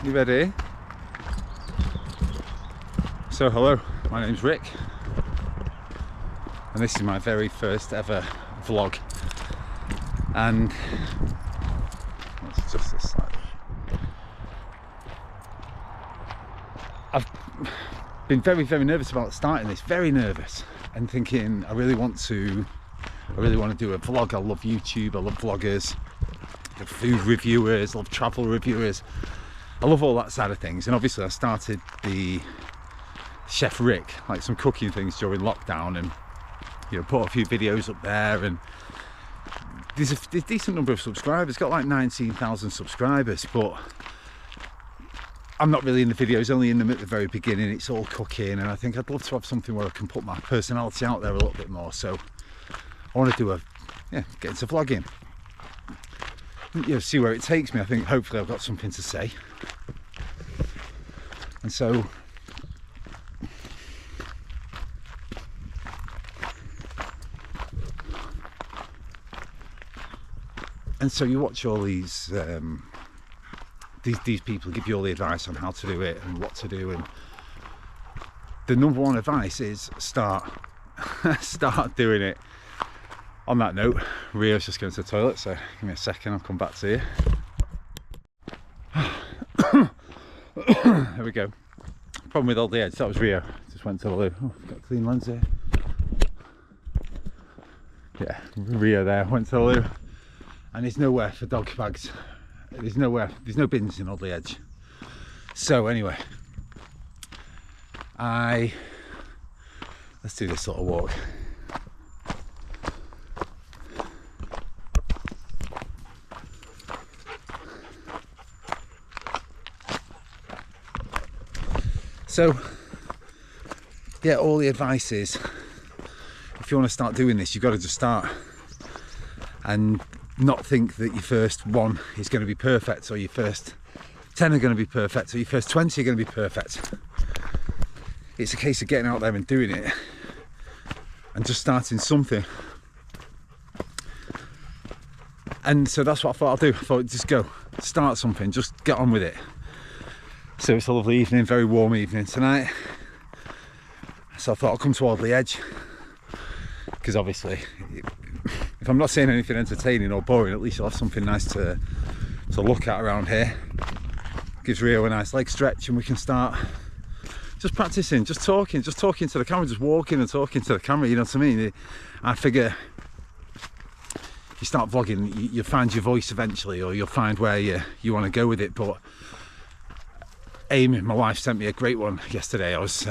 You ready? So hello, my name's Rick and this is my very first ever vlog, and let's adjust this slightly. I've been very nervous about starting this, very nervous, and thinking I really want to do a vlog. I love YouTube, I love vloggers, I love food reviewers, I love travel reviewers, I love all that side of things. And obviously I started the Chef Rick, like some cooking things during lockdown, and you know, put a few videos up there, and there's a decent number of subscribers, got like 19,000 subscribers, but I'm not really in the videos, only in them at the very beginning. It's all cooking, and I think I'd love to have something where I can put my personality out there a little bit more. So I want to do get into vlogging, you know, see where it takes me. I think hopefully I've got something to say, and so you watch all these people give you all the advice on how to do it and what to do, and the number one advice is start doing it. On that note, Rio's just going to the toilet, so give me a second, I'll come back to you. There we go. Problem with all the edge, that was Rio, just went to the loo. Oh, got a clean lens here. Yeah, Rio there, went to the loo. And there's nowhere for dog bags. There's no bins in Audley Edge. So anyway, let's do this little walk. So yeah, all the advice is, if you want to start doing this, you've got to just start and not think that your first one is going to be perfect, or your first 10 are going to be perfect, or your first 20 are going to be perfect. It's a case of getting out there and doing it and just starting something. And so that's what I thought I'll do. I thought, just go start something, just get on with it. So it's a lovely evening, very warm evening tonight, so I thought I'll come to Audley Edge, because obviously if I'm not saying anything entertaining or boring, at least you'll have something nice to look at around here. Gives Rio a nice leg stretch, and we can start just practicing, just talking to the camera, just walking and talking to the camera, you know what I mean? I figure you start vlogging, you'll find your voice eventually, or you'll find where you want to go with it. But Amy, my wife, sent me a great one yesterday. I was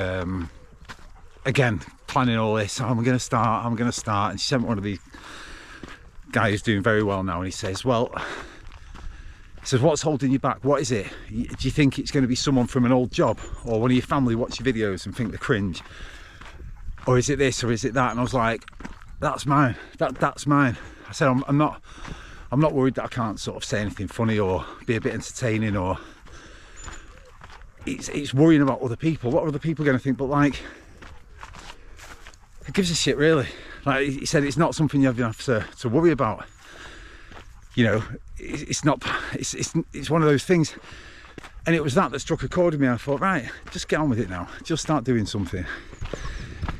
again planning all this, I'm going to start, and she sent me one of the guy who's doing very well now, and he says, what's holding you back? What is it? Do you think it's going to be someone from an old job, or one of your family watch your videos and think they're cringe, or is it this, or is it that? And I was like, that's mine, that's mine. I said, I'm not worried that I can't sort of say anything funny or be a bit entertaining, or it's worrying about other people. What are other people going to think? But like, who gives a shit, really? Like he said, it's not something you have to worry about. You know, it's one of those things. And it was that struck a chord with me. I thought, right, just get on with it now. Just start doing something.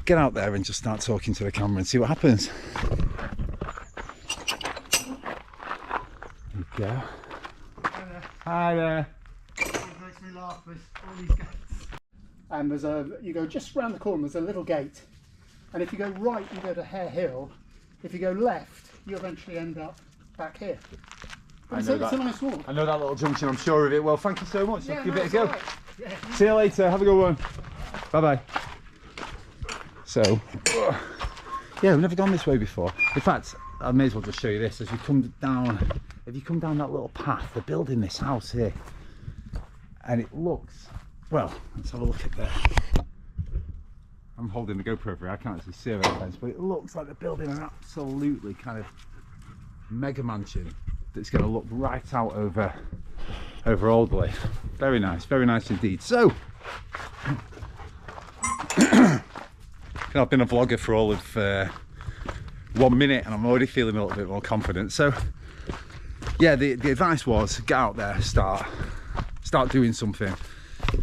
Get out there and just start talking to the camera and see what happens. There you go. Hi there. It makes me laugh with all these gates. And you go just round the corner, there's a little gate. And if you go right, you go to Hare Hill. If you go left, you eventually end up back here. It's a nice walk. I know that little junction, I'm sure of it. Well, thank you so much. Yeah, Give it a go. right. Yeah. See you later. Have a good one. Bye-bye. So, yeah, I've never gone this way before. In fact, I may as well just show you this. As you come down, if you come down that little path, they're building this house here. And it looks, well, let's have a look at there. I'm holding the GoPro over here, I can't actually see it, but it looks like they're building an absolutely kind of mega mansion that's going to look right out over Audley. Very nice indeed. So I've been a vlogger for all of 1 minute and I'm already feeling a little bit more confident. So yeah, the advice was get out there, start start doing something,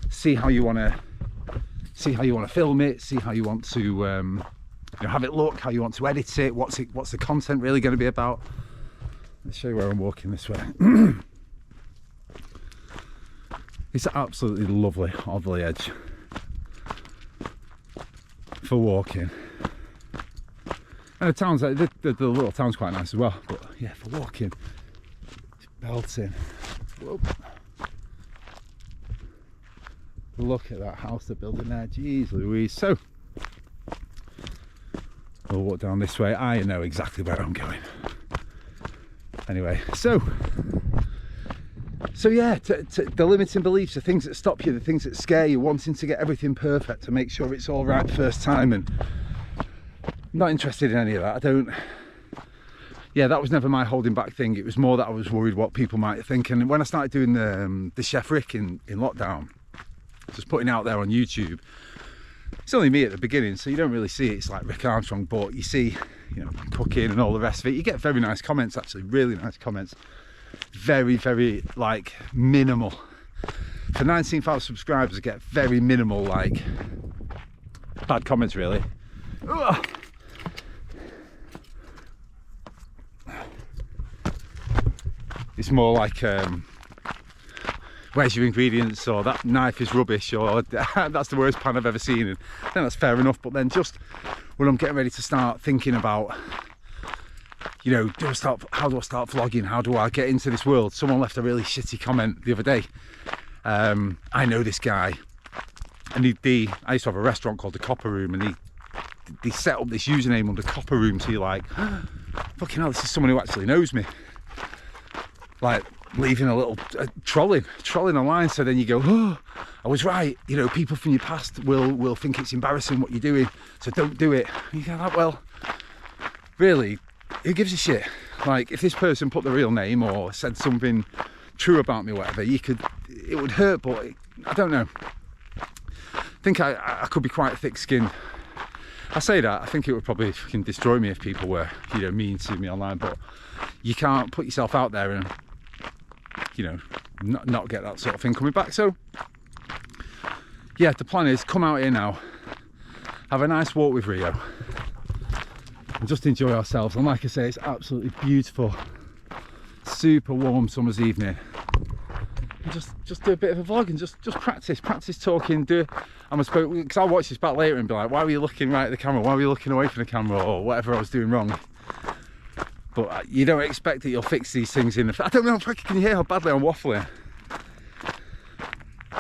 see how you want to film it, see how you want to you know, have it look, how you want to edit it, what's the content really going to be about. Let's show you where I'm walking this way. It's absolutely lovely Alderley Edge for walking. And the town's, the little town's quite nice as well, but yeah, for walking, it's belting. Whoa. Look at that house they're building there, jeez Louise. So, we'll walk down this way. I know exactly where I'm going. Anyway, so yeah, the limiting beliefs, the things that stop you, the things that scare you, wanting to get everything perfect, to make sure it's all right first time, and not interested in any of that. Yeah, that was never my holding back thing. It was more that I was worried what people might think. And when I started doing the Chef Rick in lockdown, just putting out there on YouTube, it's only me at the beginning, so you don't really see it. It's like Rick Armstrong, but you see, you know, cooking and all the rest of it. You get very nice comments, actually, really nice comments. Very, very, like, minimal. For 19,000 subscribers, I get very minimal, like, bad comments, really. Ugh. It's more like, where's your ingredients, or that knife is rubbish, or that's the worst pan I've ever seen. And I think that's fair enough. But then just when I'm getting ready to start thinking about, you know, how do I start vlogging? How do I get into this world? Someone left a really shitty comment the other day. I know this guy, and I used to have a restaurant called the Copper Room, and they set up this username under Copper Room, so you're like, fucking hell, this is someone who actually knows me. Like, leaving a little trolling online, so then you go, oh, I was right, you know, people from your past will think it's embarrassing what you're doing, so don't do it. And you go like, well, really, who gives a shit? Like, if this person put the real name or said something true about me or whatever, it would hurt, but I don't know. I think I could be quite thick-skinned. I say that, I think it would probably fucking destroy me if people were, you know, mean to me online, but you can't put yourself out there and, you know, not get that sort of thing coming back. So yeah, the plan is come out here now, have a nice walk with Rio, and just enjoy ourselves. And like I say, it's absolutely beautiful, super warm summer's evening. And just do a bit of a vlog and just practice talking. Because I'll watch this back later and be like, why were you looking right at the camera? Why were you looking away from the camera, or whatever I was doing wrong? But you don't expect that you'll fix these things in the... I don't know, can you hear how badly I'm waffling?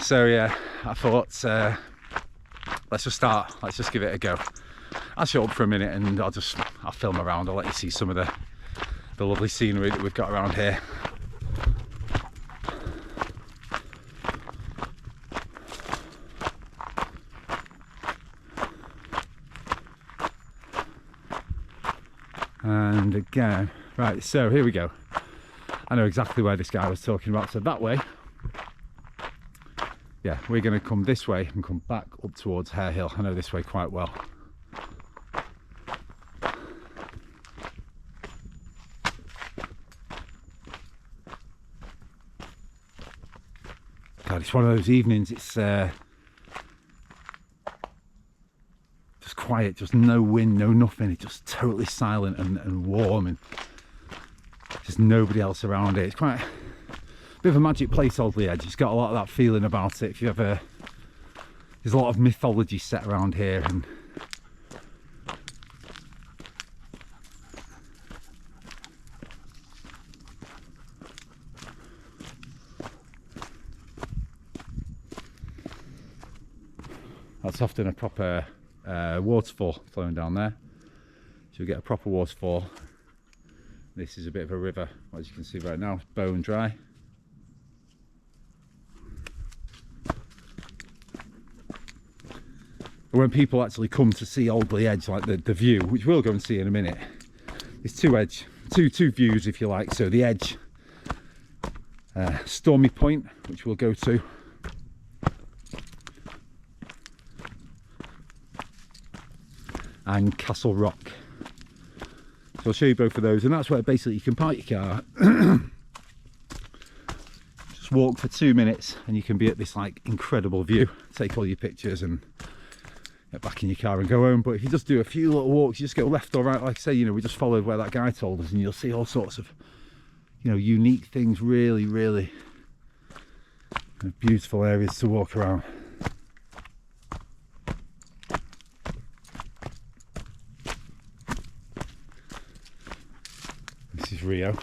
So yeah, I thought, let's just start. Let's just give it a go. I'll shut up for a minute and I'll film around. I'll let you see some of the lovely scenery that we've got around here. And again, right, so here we go. I know exactly where this guy was talking about. So that way, yeah, we're going to come this way and come back up towards Hare Hill. I know this way quite well. God, it's one of those evenings, it's just quiet, just no wind, no nothing. It's just totally silent and warm, and just nobody else around it. It's quite a bit of a magic place, Alderley Edge. It's got a lot of that feeling about it. If you ever, there's a lot of mythology set around here, and that's often a proper waterfall flowing down there. So you get a proper waterfall. This is a bit of a river, as you can see right now, bone dry. When people actually come to see Alderley Edge, like the view, which we'll go and see in a minute, there's two views if you like. So the Edge, Stormy Point, which we'll go to, and Castle Rock. So I'll show you both of those, and that's where basically you can park your car, just just walk for 2 minutes and you can be at this like incredible view, take all your pictures and get back in your car and go home. But if you just do a few little walks, you just go left or right, like I say, you know, we just followed where that guy told us, and you'll see all sorts of, you know, unique things, really, really beautiful areas to walk around. This is Rio.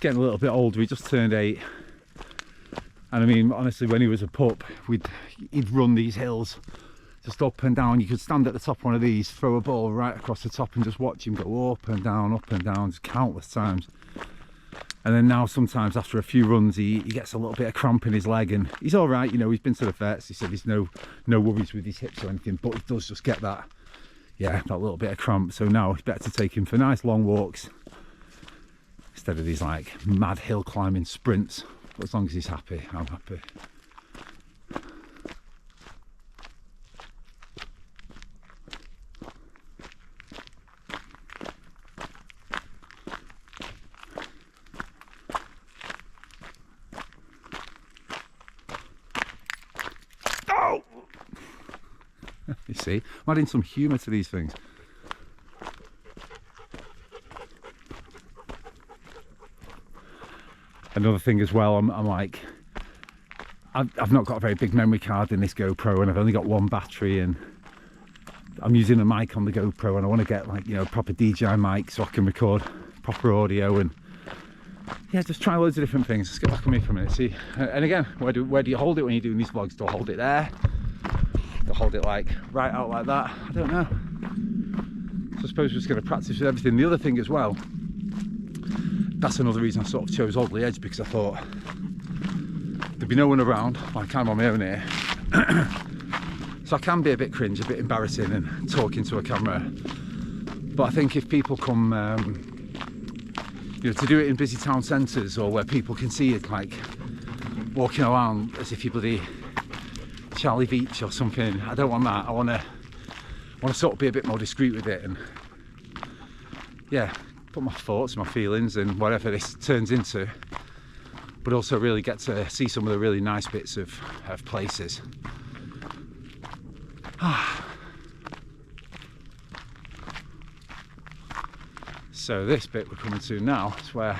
Getting a little bit older, he just turned 8. And I mean, honestly, when he was a pup, he'd run these hills just up and down. You could stand at the top of one of these, throw a ball right across the top and just watch him go up and down, just countless times. And then now sometimes after a few runs he gets a little bit of cramp in his leg, and he's all right, you know, he's been to the vets. He said he's no worries with his hips or anything, but he does just get that, yeah, that little bit of cramp. So now it's better to take him for nice long walks instead of these like mad hill climbing sprints. But as long as he's happy, I'm happy. Oh! You see, I'm adding some humour to these things. Another thing as well, I'm like, I've not got a very big memory card in this GoPro, and I've only got one battery, and I'm using a mic on the GoPro, and I want to get like, you know, proper DJI mic so I can record proper audio, and yeah, just try loads of different things. Let's get back on me for a minute. See, and again, where do you hold it when you're doing these vlogs? Do I hold it there? Do I hold it like right out like that? I don't know. So I suppose we're just going to practice with everything. The other thing as well, that's another reason I sort of chose Alderley Edge, because I thought there'd be no one around, like I'm on my own here. So I can be a bit cringe, a bit embarrassing and talking to a camera. But I think if people come, you know, to do it in busy town centres or where people can see it, like walking around as if you're bloody Charlie Beach or something, I don't want that. I want to sort of be a bit more discreet with it, and yeah, put my thoughts, my feelings and whatever this turns into, but also really get to see some of the really nice bits of places. So this bit we're coming to now is where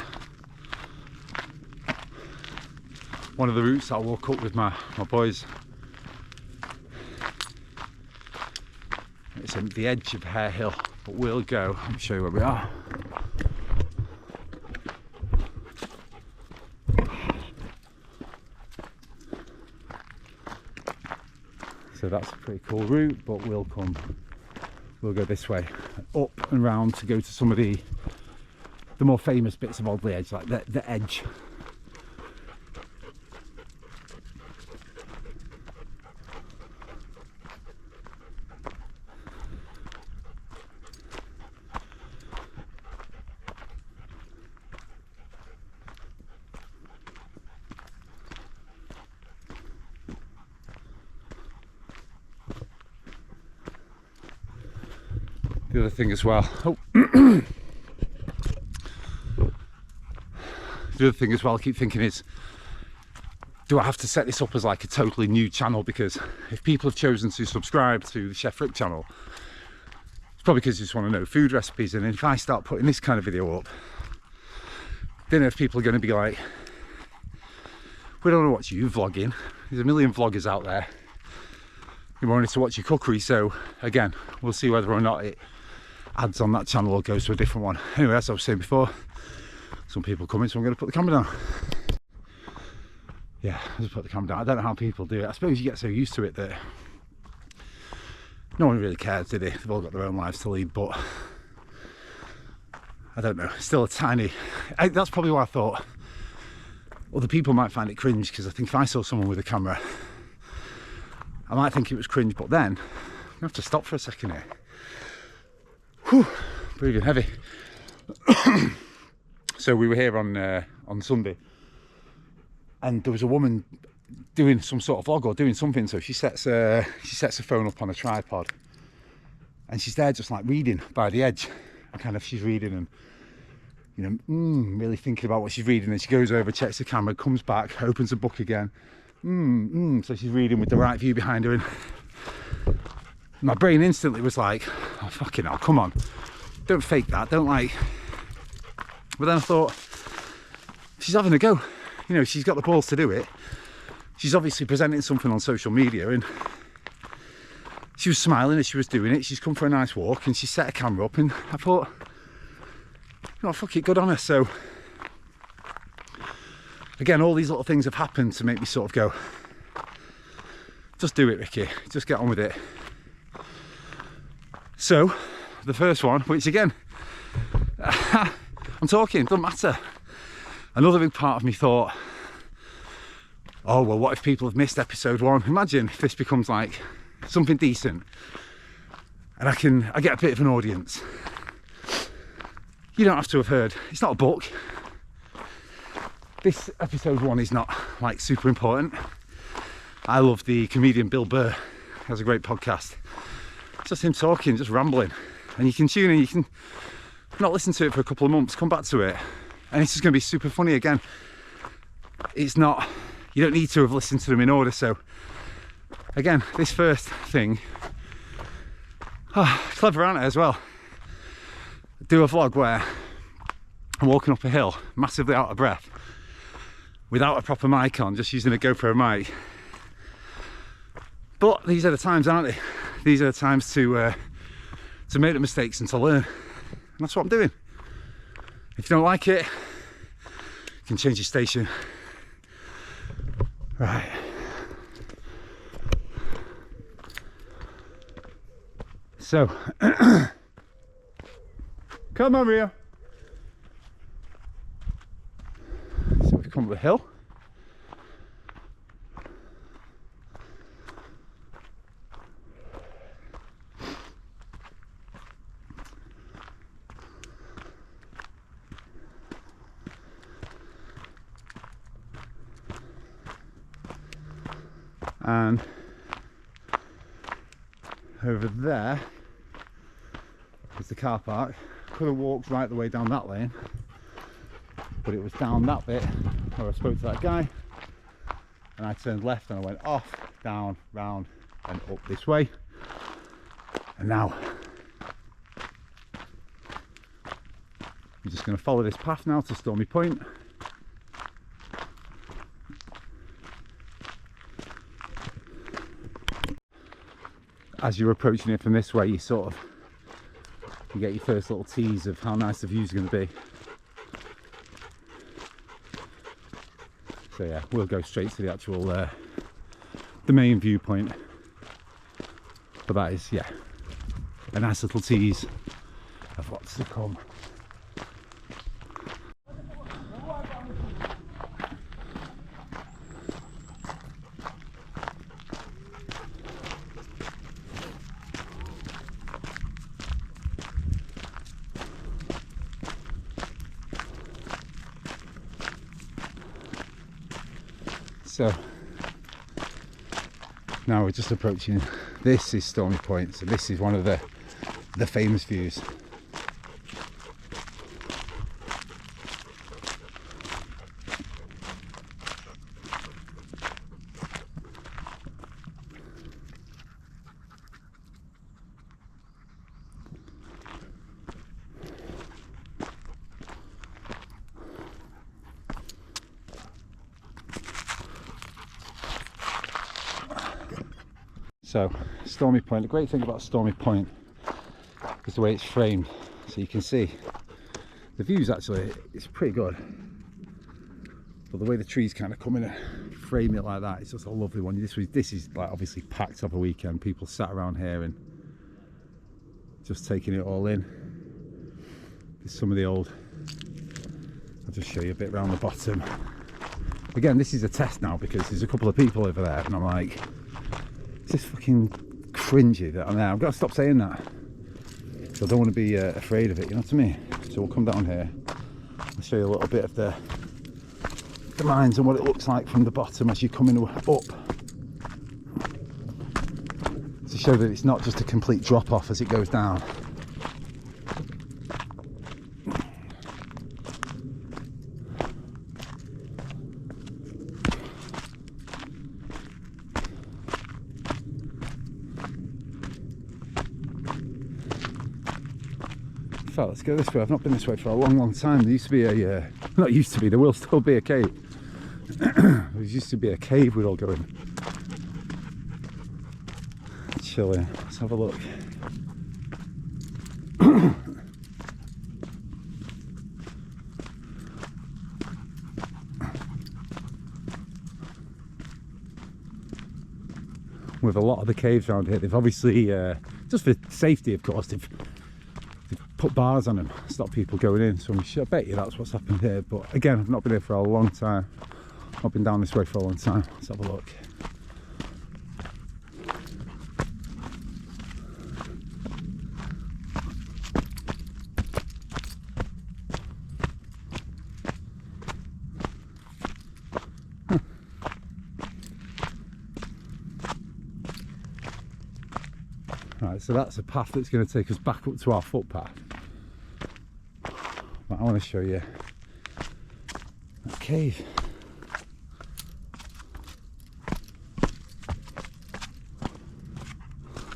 one of the routes I walk up with my boys. It's at the edge of Hare Hill, but we'll go, let me show you where we are. So that's a pretty cool route, but we'll go this way, up and round to go to some of the more famous bits of Alderley Edge, like the edge. The other thing as well, the other thing as well I keep thinking is, do I have to set this up as like a totally new channel? Because if people have chosen to subscribe to the Chef Rick channel, it's probably because they just want to know food recipes. And if I start putting this kind of video up, then if people are going to be like, we don't want to watch you vlogging, there's a million vloggers out there who wanted to watch your cookery. So again, we'll see whether or not it adds on that channel or goes to a different one. Anyway, as I was saying before, some people coming, so I'm going to put the camera down. Yeah, I'll just put the camera down. I don't know how people do it. I suppose you get so used to it that no one really cares, do they? They've all got their own lives to lead, but I don't know, still a tiny, that's probably why I thought other people might find it cringe, because I think if I saw someone with a camera, I might think it was cringe. But then I have to stop for a second here. Whew, breathing heavy. So we were here on Sunday, and there was a woman doing some sort of vlog or doing something. So she sets her phone up on a tripod, and she's there just like reading by the edge, and kind of she's reading, and you know, really thinking about what she's reading. And she goes over, checks the camera, comes back, opens the book again. So she's reading with the right view behind her. And my brain instantly was like, oh, fucking hell, come on. Don't fake that, don't like. But then I thought, she's having a go. You know, she's got the balls to do it. She's obviously presenting something on social media, and she was smiling as she was doing it. She's come for a nice walk and she set a camera up, and I thought, you know, fuck it, good on her. So again, all these little things have happened to make me sort of go, just do it, Ricky, just get on with it. So the first one, which again, I'm talking, doesn't matter. Another big part of me thought, oh well, what if people have missed episode 1? Imagine if this becomes like something decent and I get a bit of an audience. You don't have to have heard, it's not a book. This episode 1 is not like super important. I love the comedian Bill Burr, he has a great podcast. It's just him talking, just rambling, and you can tune in, you can not listen to it for a couple of months, come back to it, and it's just going to be super funny again. It's not, you don't need to have listened to them in order. So again, this first thing, clever, aren't it, as well? Do a vlog where I'm walking up a hill, massively out of breath, without a proper mic on, just using a GoPro mic. But these are the times, aren't they? These are the times to make the mistakes and to learn. And that's what I'm doing. If you don't like it, you can change your station. Right. So, come on, Rio. So we've come up the hill. And over there is the car park. Could have walked right the way down that lane, but it was down that bit where I spoke to that guy, and I turned left and I went off, down, round and up this way. And now I'm just going to follow this path now to Stormy Point. As you're approaching it from this way, you get your first little tease of how nice the view's going to be. So yeah, we'll go straight to the actual the main viewpoint. But that is, yeah, a nice little tease of what's to come. So now we're just approaching, this is Stormy Point, so this is one of the famous views. So, Stormy Point, the great thing about Stormy Point is the way it's framed. So you can see the views, actually, it's pretty good. But the way the trees kind of come in and frame it like that, it's just a lovely one. This is like obviously packed up a weekend. People sat around here and just taking it all in. There's some of the old, I'll just show you a bit around the bottom. Again, this is a test now because there's a couple of people over there and I'm like, it's just fucking cringy that I'm there. I've got to stop saying that. So I don't want to be afraid of it, you know what I mean? So we'll come down here. I'll show you a little bit of the mines and what it looks like from the bottom as you're coming up. To show that it's not just a complete drop off as it goes down. right, let's go this way. I've not been this way for a long time. There used to be a not used to be, there will still be a cave. There used to be a cave we'd all go in. Chilling. Let's have a look. With a lot of the caves around here, they've obviously, just for safety of course, they've put bars on them, stop people going in, so I bet you that's what's happened here. But again, I've not been here for a long time. I've been down this way for a long time. Let's have a look. Right, so that's a path that's going to take us back up to our footpath. But I want to show you that cave.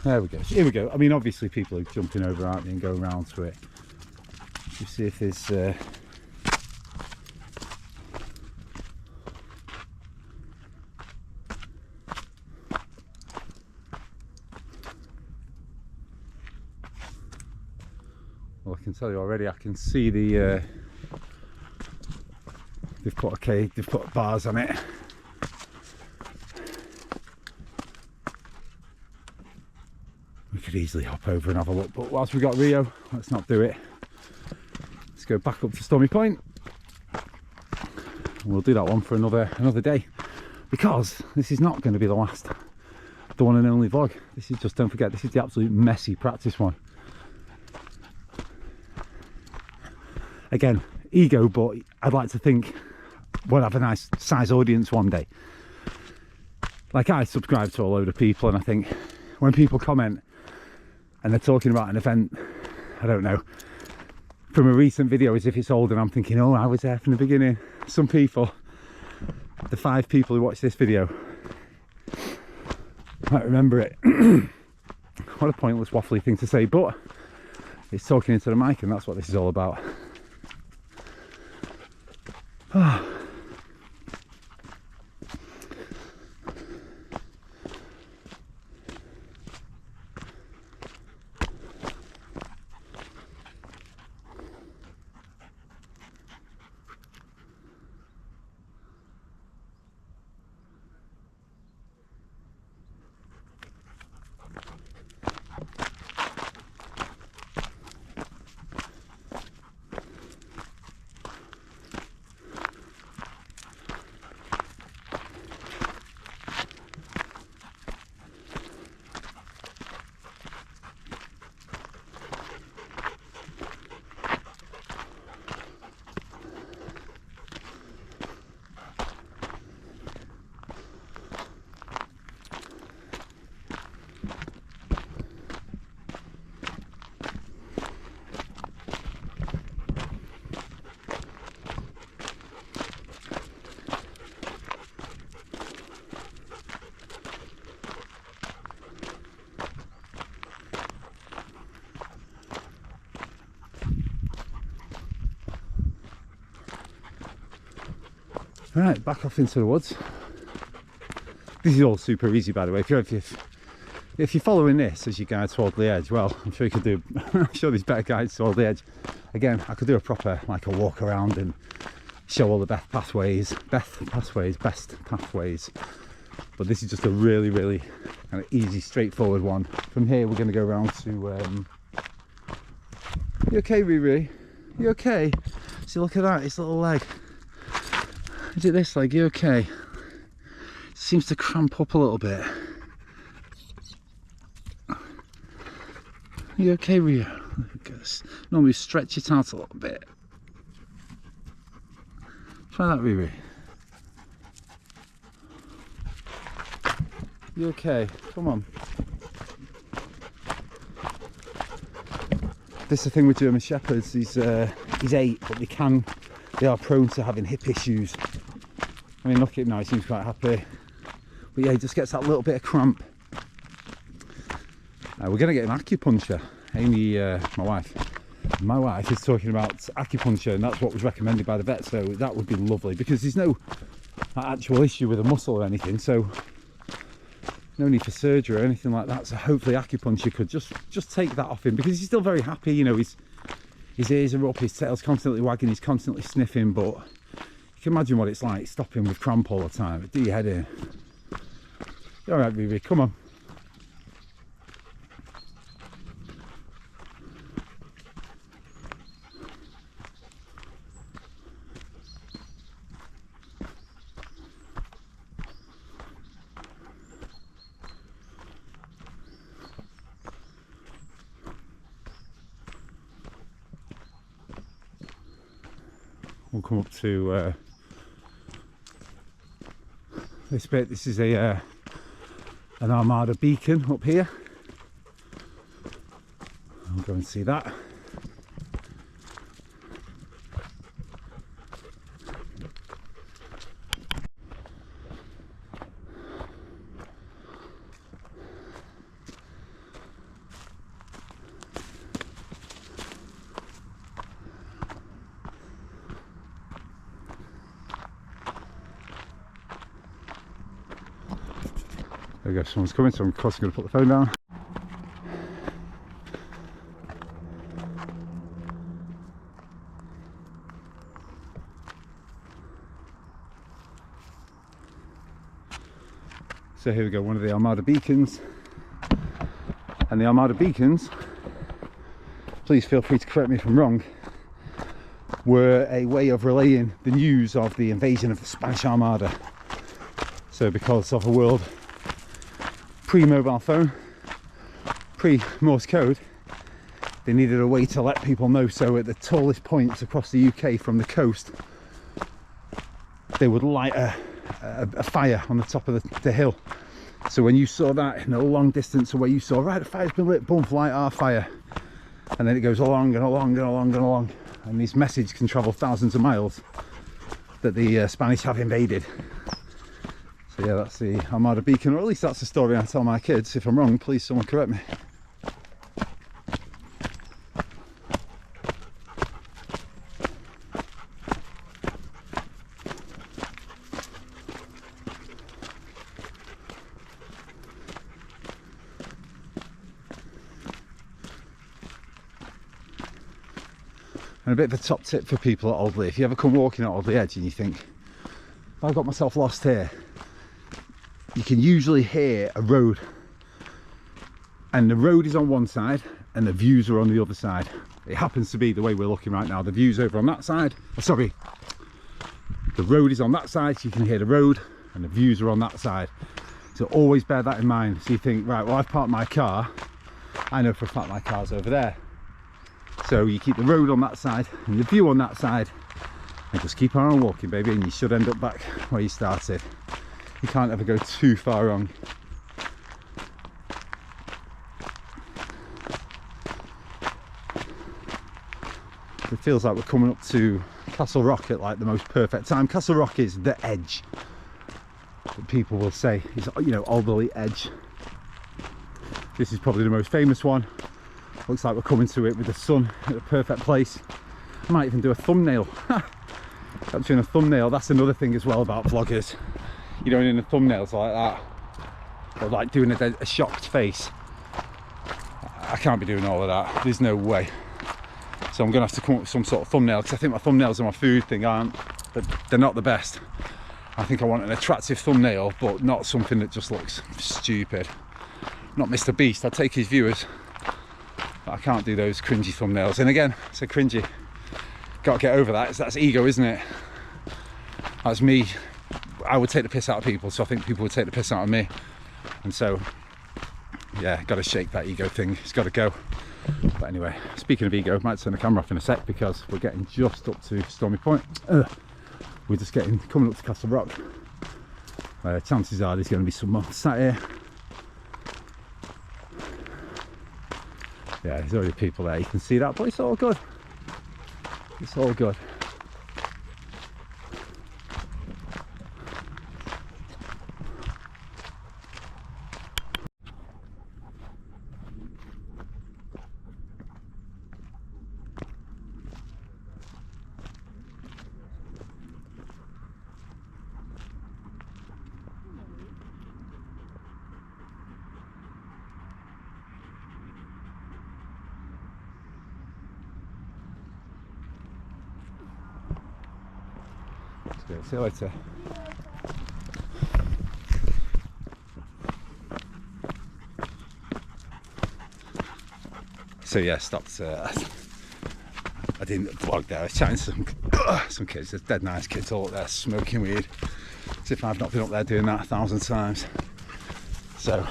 There we go. Here we go. I mean, obviously people are jumping over, aren't they, and going around to it. Let's see if there's well, I can tell you already, I can see the they've put a cave, they've put bars on it. We could easily hop over and have a look, but whilst we got Rio, let's not do it. Let's go back up to Stormy Point. We'll do that one for another day, because this is not going to be the last, the one and only vlog. This is just, don't forget, this is the absolute messy practice one. Again, ego, but I'd like to think we'll have a nice size audience one day. Like, I subscribe to a load of people, and I think when people comment and they're talking about an event, I don't know, from a recent video as if it's old, and I'm thinking, oh, I was there from the beginning. Some people, the 5 people who watch this video, might remember it. What a pointless waffly thing to say, but it's talking into the mic, and that's what this is all about. Right, back off into the woods. This is all super easy, by the way. If you're following this as you guide toward the edge, well, I'm sure you could do. I'm sure there's better guides toward the edge. Again, I could do a proper, like, a walk around and show all the best pathways. But this is just a really, really kind of easy, straightforward one. From here, we're going to go around to. You okay, Riri? You okay? See, look at that, his little leg. Is it this leg? You okay? It seems to cramp up a little bit. You okay, Rio? Normally stretch it out a little bit. Try that, Riri. You okay? Come on. This is the thing with German Shepherds. He's 8, but they are prone to having hip issues. I mean, look at him now, he seems quite happy. But yeah, he just gets that little bit of cramp. We're going to get an acupuncture. Amy, my wife, My wife is talking about acupuncture, and that's what was recommended by the vet, so that would be lovely, because there's no actual issue with a muscle or anything, so no need for surgery or anything like that. So hopefully acupuncture could just take that off him, because he's still very happy, you know. His ears are up, his tail's constantly wagging, he's constantly sniffing, but you can imagine what it's like stopping with cramp all the time. It'd do your head in. You're all right, baby, come on. We'll come up to this bit. This is an Armada beacon up here. I'll go and see that. There we go, someone's coming, so I'm of course going to put the phone down. So here we go, one of the Armada beacons. And the Armada beacons, please feel free to correct me if I'm wrong, were a way of relaying the news of the invasion of the Spanish Armada. So because of a world pre-mobile phone, pre-Morse code, they needed a way to let people know. So at the tallest points across the UK from the coast, they would light a fire on the top of the hill. So when you saw that in a long distance away, you saw, right, the fire's been lit, boom, light our fire. And then it goes along and along and along and along. And this message can travel thousands of miles that the Spanish have invaded. So yeah, that's the Armada beacon, or at least that's the story I tell my kids. If I'm wrong, please someone correct me. And a bit of a top tip for people at Alderley: if you ever come walking at Alderley Edge and you think, if I got myself lost here, you can usually hear a road, and the road is on one side and the views are on the other side. It happens to be the way we're looking right now. The view's over on that side. Sorry, the road is on that side, so you can hear the road, and the views are on that side. So always bear that in mind. So you think, right, well, I've parked my car, I know for a fact my car's over there. So you keep the road on that side and the view on that side, and just keep on walking, baby, and you should end up back where you started. You can't ever go too far wrong. It feels like we're coming up to Castle Rock at like the most perfect time. Castle Rock is the edge that people will say is, you know, Alderley Edge. This is probably the most famous one. Looks like we're coming to it with the sun at the perfect place. I might even do a thumbnail. Capturing a thumbnail, that's another thing as well about vloggers. You know, in the thumbnails like that, or like doing a shocked face. I can't be doing all of that. There's no way. So I'm gonna have to come up with some sort of thumbnail, because I think my thumbnails on my food thing they're not the best. I think I want an attractive thumbnail, but not something that just looks stupid. Not Mr. Beast. I take his viewers, but I can't do those cringy thumbnails. And again, it's a cringy. Got to get over that. That's ego, isn't it? That's me. I would take the piss out of people, so I think people would take the piss out of me. And so, yeah, got to shake that ego thing. It's got to go. But anyway, speaking of ego, I might turn the camera off in a sec, because we're getting just up to Stormy Point. We're just coming up to Castle Rock. Chances are there's going to be someone sat here. Yeah, there's already people there, you can see that, but it's all good. It's all good. Let's go. See you later. So yeah, stopped. I didn't vlog there. I was chatting to some kids. There's dead nice kids all up there smoking weed. As if I've not been up there doing that 1,000 times. So,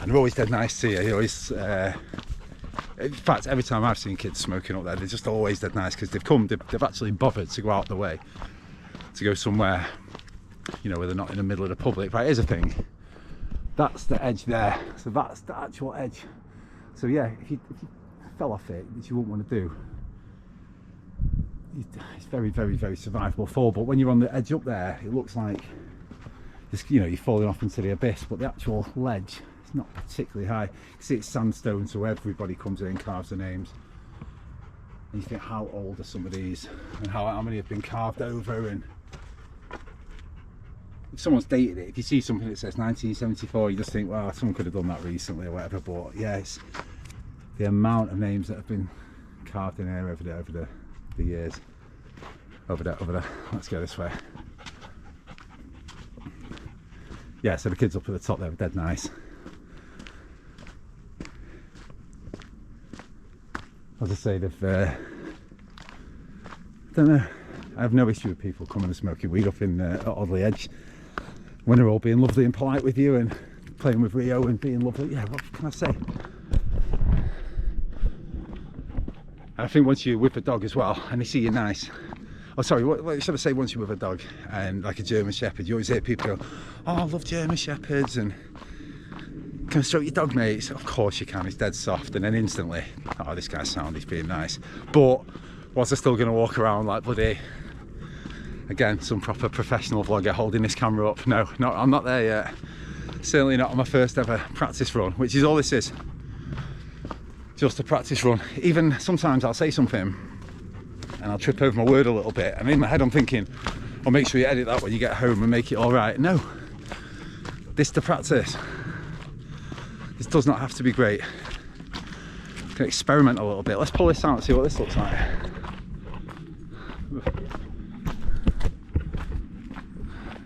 and they're always dead nice to you. You always, in fact, every time I've seen kids smoking up there, they're just always dead nice because they've actually bothered to go out the way to go somewhere, you know, where they're not in the middle of the public. Right, here's the thing. That's the edge there. So that's the actual edge. So yeah, if you fell off it, which you wouldn't want to do, it's very, very, very survivable fall. But when you're on the edge up there, it looks like you know, you're falling off into the abyss. But the actual ledge is not particularly high. You see, it's sandstone, so everybody comes in and carves their names. And you think, how old are some of these, and how many have been carved over? And if someone's dated it, if you see something that says 1974, you just think, well, someone could have done that recently or whatever. But yeah, it's the amount of names that have been carved in here over the years. Over there. Let's go this way. Yeah, so the kids up at the top there were dead nice. As I say, they've I don't know, I have no issue with people coming and smoking weed up in Audley Edge when they're all being lovely and polite with you and playing with Rio and being lovely. Yeah, what can I say? I think once you're with a dog as well and they see you nice, oh sorry, what should I say, once you're with a dog and like a German Shepherd, you always hear people go, oh, I love German Shepherds, and can I stroke your dog, mate? So, of course you can, it's dead soft, and then instantly, oh, this guy's sound, he's being nice. But was I still going to walk around like bloody, again, some proper professional vlogger holding this camera up? No, I'm not there yet. Certainly not on my first ever practice run, which is all this is. Just a practice run. Even sometimes I'll say something and I'll trip over my word a little bit, and in my head I'm thinking, oh, make sure you edit that when you get home and make it all right. No, this to practice. This does not have to be great. You can experiment a little bit. Let's pull this out and see what this looks like.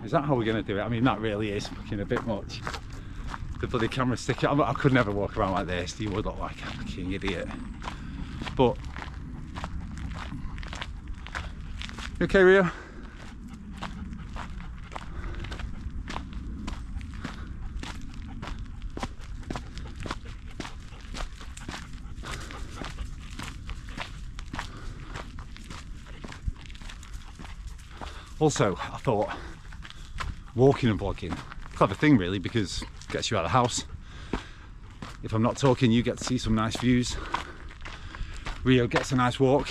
Is that how we're going to do it? I mean, that really is fucking a bit much. The bloody camera stick. I could never walk around like this. You would look like a fucking idiot. But you okay, Rio? Also, I thought walking and vlogging, clever thing really, because it gets you out of the house. If I'm not talking, you get to see some nice views. Rio gets a nice walk,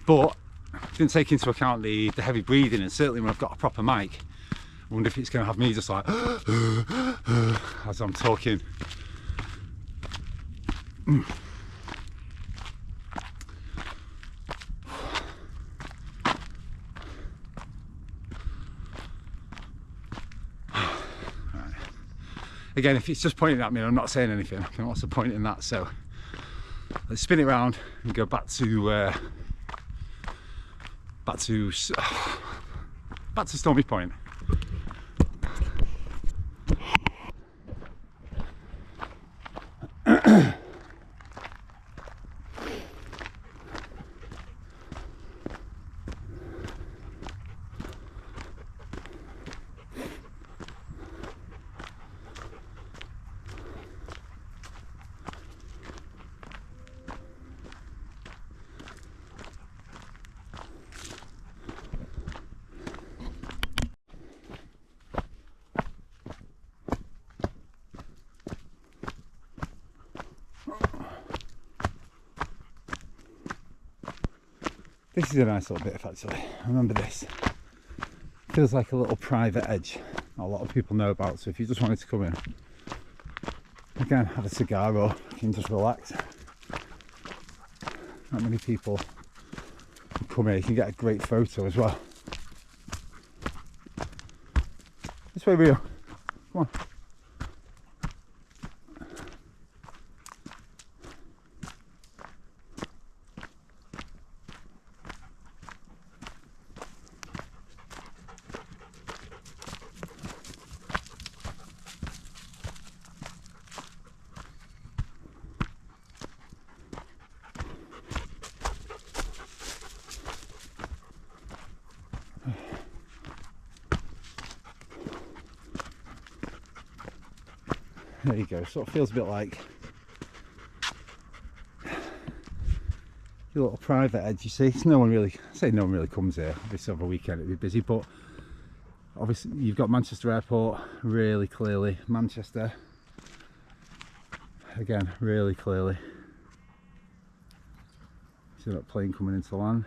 but didn't take into account the heavy breathing, and certainly when I've got a proper mic, I wonder if it's going to have me just like as I'm talking. Again, if it's just pointing at me and I'm not saying anything, I think what's the point in that? So let's spin it around and go back to Stormy Point. This is a nice little bit actually. Remember this. Feels like a little private edge not a lot of people know about, so if you just wanted to come in, again, have a cigar or you can just relax. Not many people come here, you can get a great photo as well. This way, Rio. Come on. There you go. Sort of feels a bit like your little private edge, you see. No one really, I say no one really comes here. This over weekend it'd be busy, but obviously you've got Manchester Airport really clearly. Manchester, again, really clearly. See that plane coming into land.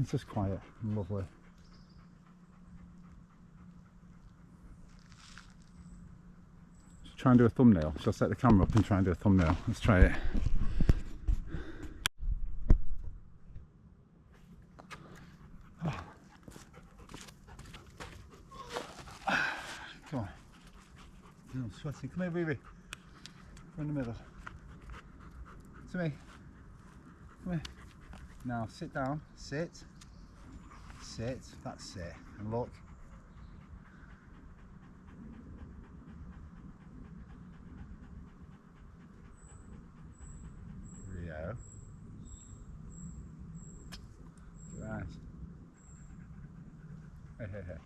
It's just quiet and lovely. Just try and do a thumbnail. Shall I set the camera up and try and do a thumbnail? Let's try it. Come on. I'm sweating. Come here, Riri. We're in the middle. To me. Come here. Now sit down. Sit. Sit. That's it. And look. Rio. Right. Hey, hey, hey.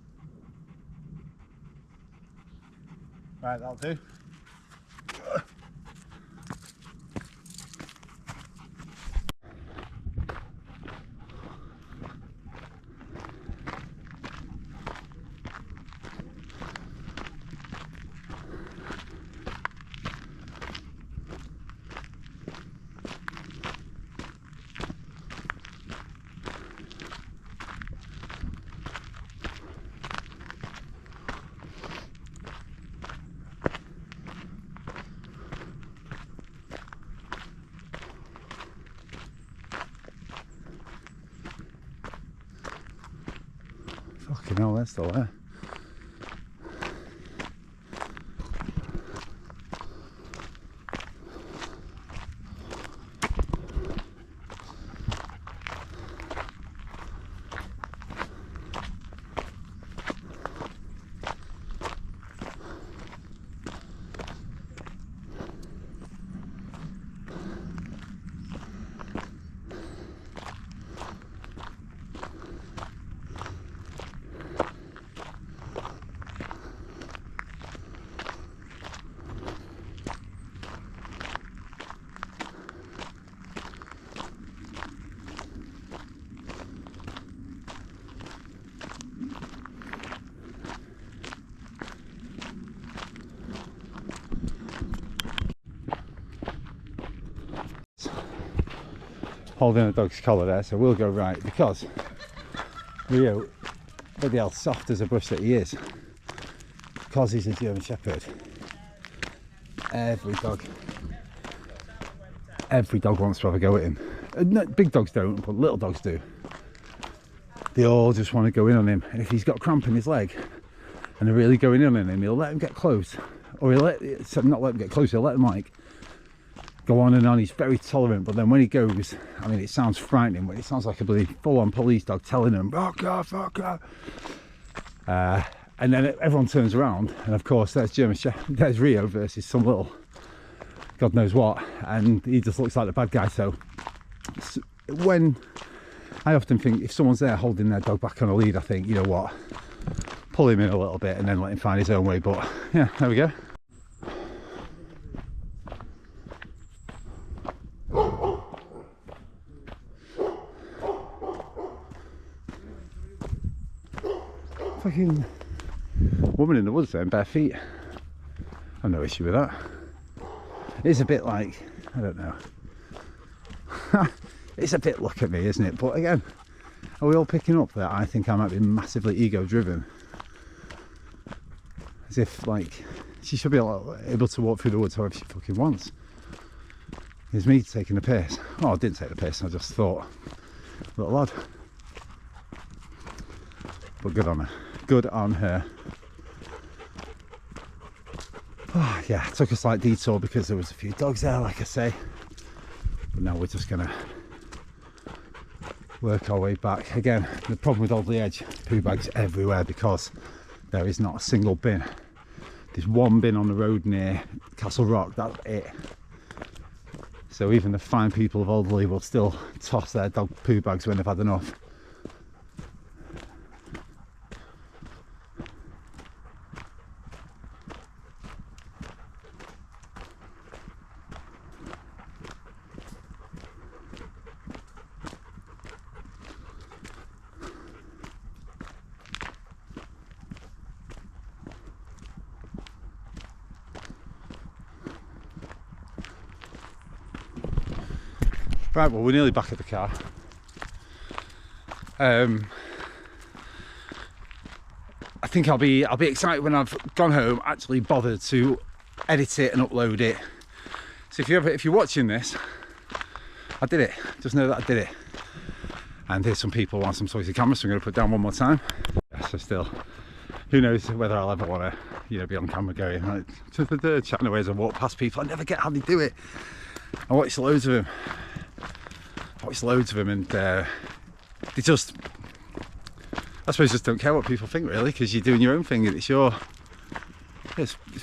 Right, that'll do. Fucking hell, they're still there. Holding the dog's collar there, so we'll go right because Rio, bloody hell, soft as a bush that he is, because he's a German Shepherd. Every dog wants to have a go at him. No, big dogs don't, but little dogs do. They all just want to go in on him, and if he's got cramp in his leg and they're really going in on him, he'll let him get close, or he'll not let him get close, he'll let him like go on and on. He's very tolerant, but then when he goes, I mean, it sounds frightening, but it sounds like a bloody full-on police dog telling him fuck off, fuck off. And then everyone turns around, and of course there's there's Rio versus some little God knows what, and he just looks like the bad guy. So when I often think if someone's there holding their dog back on a lead, I think, you know what, pull him in a little bit and then let him find his own way. But yeah, there we go. Fucking woman in the woods there in bare feet. I've no issue with that. It's a bit like, I don't know. It's a bit look at me, isn't it? But again, are we all picking up that I think I might be massively ego driven? As if like she should be able to walk through the woods however she fucking wants. It's me taking the piss. Oh, I didn't take the piss, I just thought, little odd. But good on her. Good on her. Oh, yeah, I took a slight detour because there was a few dogs there, like I say. But now we're just gonna work our way back. Again, the problem with Alderley Edge, poo bags everywhere because there is not a single bin. There's one bin on the road near Castle Rock, that's it. So even the fine people of Alderley will still toss their dog poo bags when they've had enough. Right, well, we're nearly back at the car. I think I'll be excited when I've gone home, actually bothered to edit it and upload it. So if you're watching this, I did it. Just know that I did it. And here's some people want some Soisy cameras, so I'm going to put it down one more time. So still, who knows whether I'll ever want to, you know, be on camera going like, chatting away as I walk past people. I never get how they do it. I watch loads of them. And they just, I suppose, just don't care what people think really, because you're doing your own thing and it's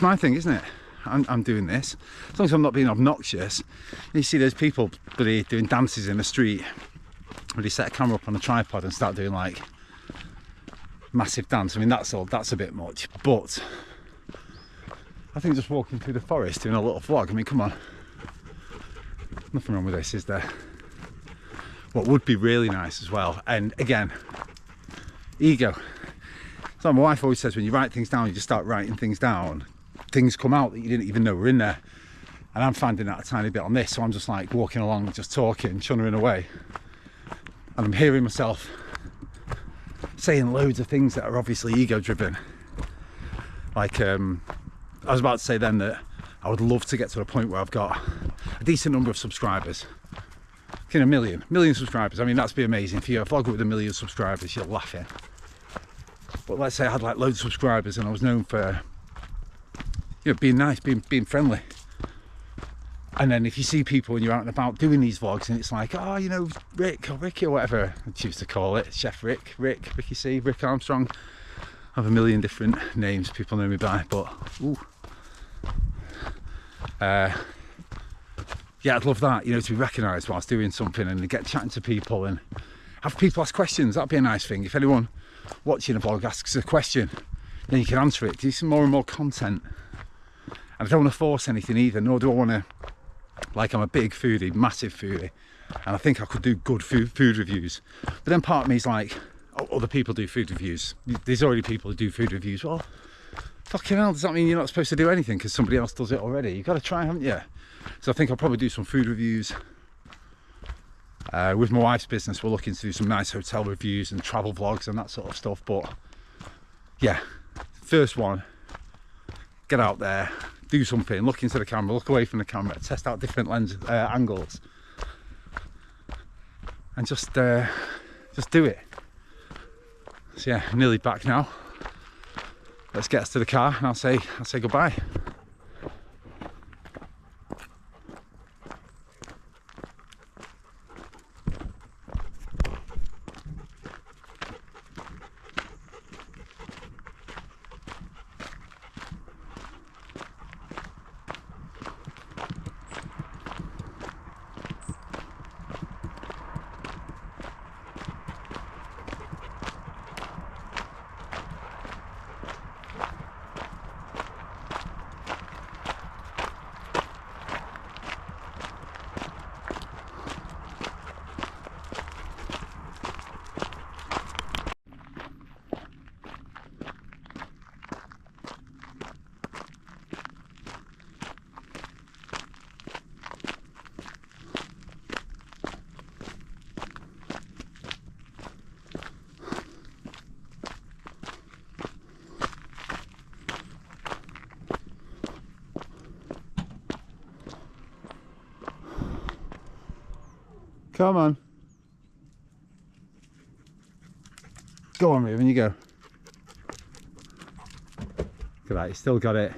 my thing, isn't it? I'm doing this, as long as I'm not being obnoxious. And you see those people doing dances in the street where they set a camera up on a tripod and start doing like massive dance. I mean, that's a bit much, but I think just walking through the forest doing a little vlog, I mean, come on, nothing wrong with this, is there? What would be really nice as well, and again, ego. So my wife always says when you write things down, you just start writing things down, things come out that you didn't even know were in there. And I'm finding that a tiny bit on this, so I'm just like walking along, just talking, chunnering away, and I'm hearing myself saying loads of things that are obviously ego driven. Like I was about to say then that I would love to get to a point where I've got a decent number of subscribers. In a million subscribers. I mean, that'd be amazing. If you're a vlogger with 1 million subscribers, you're laughing. But let's say I had like loads of subscribers and I was known for, you know, being nice, being friendly. And then if you see people when you're out and about doing these vlogs and it's like, oh, you know, Rick or Ricky or whatever I choose to call it, Chef Rick, Ricky C, Rick Armstrong. I have a million different names people know me by, but ooh. Yeah, I'd love that, you know, to be recognised whilst doing something and get chatting to people and have people ask questions. That'd be a nice thing. If anyone watching a vlog asks a question, then you can answer it. Do some more and more content. And I don't want to force anything either, nor do I want to, like, I'm a big foodie, massive foodie, and I think I could do good food reviews. But then part of me is like, oh, other people do food reviews. There's already people who do food reviews. Well, fucking hell, does that mean you're not supposed to do anything because somebody else does it already? You've got to try, haven't you? So I think I'll probably do some food reviews. With my wife's business, we're looking to do some nice hotel reviews and travel vlogs and that sort of stuff. But yeah, first one, get out there, do something, look into the camera, look away from the camera, test out different lens angles, and just do it. So yeah, I'm nearly back now. Let's get us to the car and I'll say goodbye. Come on. Go on, Raven, you go. Look at that, you still got it.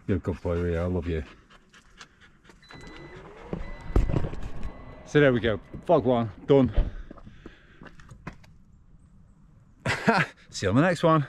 You're a good boy, Rio, I love you. So there we go, vlog 1, done. See you on the next one.